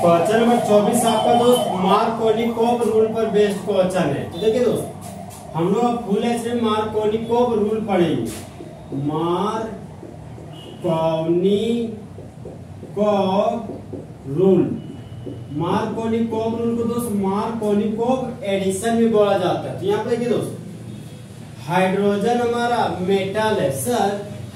Question number 24 आपका दोस्त Markovnikov rule पर बेस्ड क्वेश्चन है। तो देखिए दोस्त, हम लोग फुल एच में मार्कोनिकोव रूल पढ़ेंगे। मार्कोनिकोव रूल को दोस्त मार्कोनिकोव एडिशन भी बोला जाता है। तो यहाँ पे देखिए दोस्त, हाइड्रोजन हमारा मेटल है सर,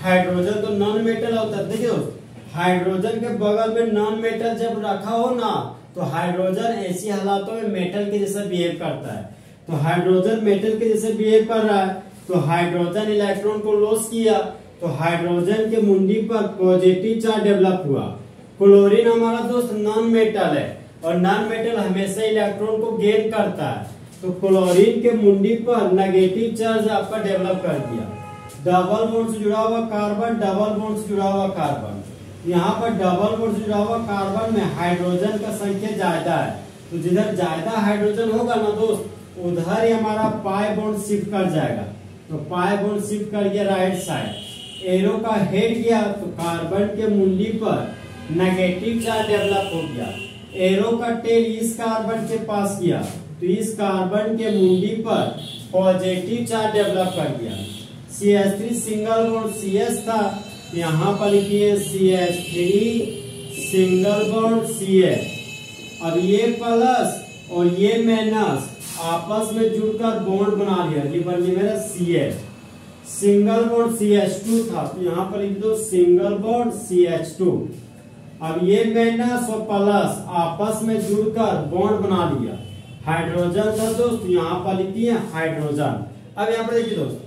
हाइड्रोजन तो नॉन मेटल होता है। देखिए दोस्त, हाइड्रोजन के बगल में नॉन मेटल जब रखा हो ना, तो हाइड्रोजन ऐसी हालातों में मेटल के जैसा बिहेव करता है। तो हाइड्रोजन मेटल के जैसे बिहेव कर रहा है, तो हाइड्रोजन इलेक्ट्रॉन को लॉस किया, तो हाइड्रोजन के मुंडी पर पॉजिटिव चार्ज डेवलप हुआ। क्लोरीन हमारा दोस्त नॉन मेटल है, और नॉन मेटल हमेशा इलेक्ट्रॉन को गेन करता है, तो क्लोरीन के मुंडी पर नेगेटिव चार्ज आपका डेवलप कर दिया। डबल बॉन्ड से जुड़ा हुआ कार्बन, डबल बॉन्ड से जुड़ा हुआ कार्बन, यहाँ पर डबल बॉन्ड से जुड़ा हुआ कार्बन में हाइड्रोजन का संख्या ज्यादा है, तो जिधर ज्यादा हाइड्रोजन होगा ना दोस्त, उधर ही हमारा पाई बॉन्ड शिफ्ट कर जाएगा। तो पाई बॉन्ड शिफ्ट कर गया राइट साइड, एरो का हेड गया तो कार्बन के मुंडी पर नेगेटिव चार्ज डेवलप हो गया। एरो का टेल इस कार्बन के पास गया, तो इस कार्बन के मुंडी पर पॉजिटिव चार्ज डेवलप कर दिया। CH3 सिंगल बॉन्ड CH था, यहाँ पर लिखिए CH3 सिंगल बॉन्ड CH। अब ये प्लस और ये माइनस आपस में जुड़कर बॉन्ड बना लिया, ये बन गया मेरा CH। सिंगल बॉन्ड CH2 था, तो यहाँ पर लिख दो सिंगल बॉन्ड CH2। अब ये माइनस और प्लस आपस में जुड़कर बॉन्ड बना लिया, हाइड्रोजन था दोस्त, यहाँ पर लिखिए हाइड्रोजन। अब यहाँ पर देखिए दोस्त,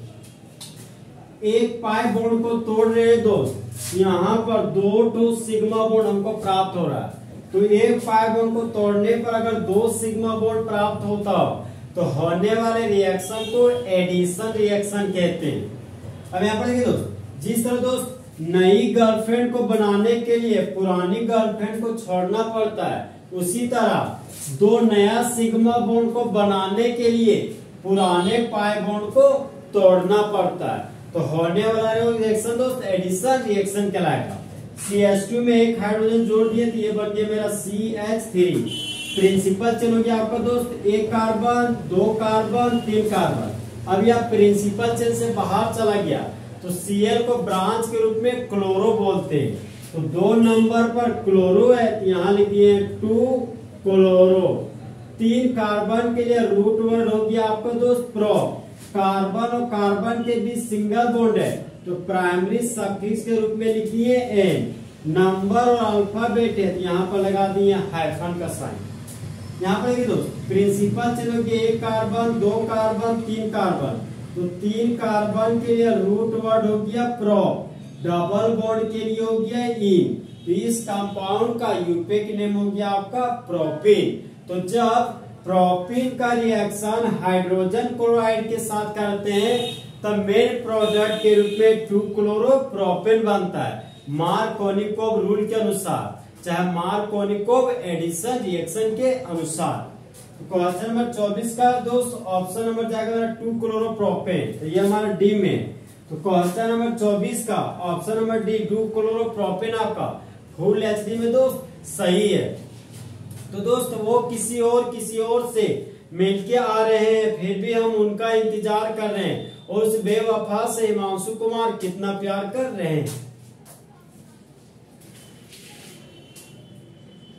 एक पाई बॉन्ड को तोड़ रहे हैं दोस्त, यहाँ पर 2 सिग्मा बॉन्ड हमको प्राप्त हो रहा है। तो एक पाई बॉन्ड को तोड़ने पर अगर 2 सिग्मा बॉन्ड प्राप्त होता हो, तो होने वाले रिएक्शन को एडिशन रिएक्शन कहते हैं। अब यहाँ पर देखिए दोस्त, जिस तरह दोस्त नई गर्लफ्रेंड को बनाने के लिए पुरानी गर्लफ्रेंड को छोड़ना पड़ता है, उसी तरह 2 नया सिग्मा बॉन्ड को बनाने के लिए पुराने पाई बॉन्ड को तोड़ना पड़ता है। तो होने वाला रिएक्शन दोस्त एडिशन रिएक्शन कहलाएगा। CH2 में एक हाइड्रोजन जोड़ दिए, तो ये बन गया मेरा CH3। प्रिंसिपल चेन हो गया आपका दोस्त, एक कार्बन, 2 कार्बन, 3 कार्बन। अब यह प्रिंसिपल चेन से बाहर चला गया, तो Cl को ब्रांच के रूप में क्लोरो बोलते हैं। तो 2 नंबर पर क्लोरो है, तो यहाँ लिखिए 2 क्लोरो। 3 कार्बन के लिए रूट वर्ड हो गया आपका दोस्त प्रो। कार्बन और कार्बन के बीच सिंगल बॉन्ड है, तो प्राइमरी सफिक्स के रूप में लिखिए N। नंबर और अल्फाबेट है, तो यहाँ पर लगा दिए हाइफन का साइन। यहाँ पर देखिए दोस्त, प्रिंसिपल चेन हो गया 1 कार्बन, 2 कार्बन, 3 कार्बन। तो 3 कार्बन के लिए रूट वर्ड हो गया प्रो, डबल बॉन्ड के लिए हो गया इन। तो इस कंपाउंड का यूपेक नेम हो गया आपका प्रोपेन। तो जब प्रोपेन का रिएक्शन हाइड्रोजन क्लोराइड के साथ करते हैं, तब मेन प्रोडक्ट के रूप में 2 क्लोरो प्रोपेन बनता है, मार्कोनिकोव रूल के अनुसार, चाहे मार्कोनिकोव एडिशन रिएक्शन के अनुसार। क्वेश्चन नंबर 24 का दोस्त ऑप्शन नंबर जाएगा 2 क्लोरो प्रोपेन, तो ये हमारा डी में। तो क्वेश्चन नंबर 24 का option number D 2 chloro propane आपका फुल एचडी में दोस्त सही है। तो दोस्त वो किसी और से मिलके आ रहे हैं, फिर भी हम उनका इंतजार कर रहे हैं, और उस बेवफा से हिमांशु कुमार कितना प्यार कर रहे हैं।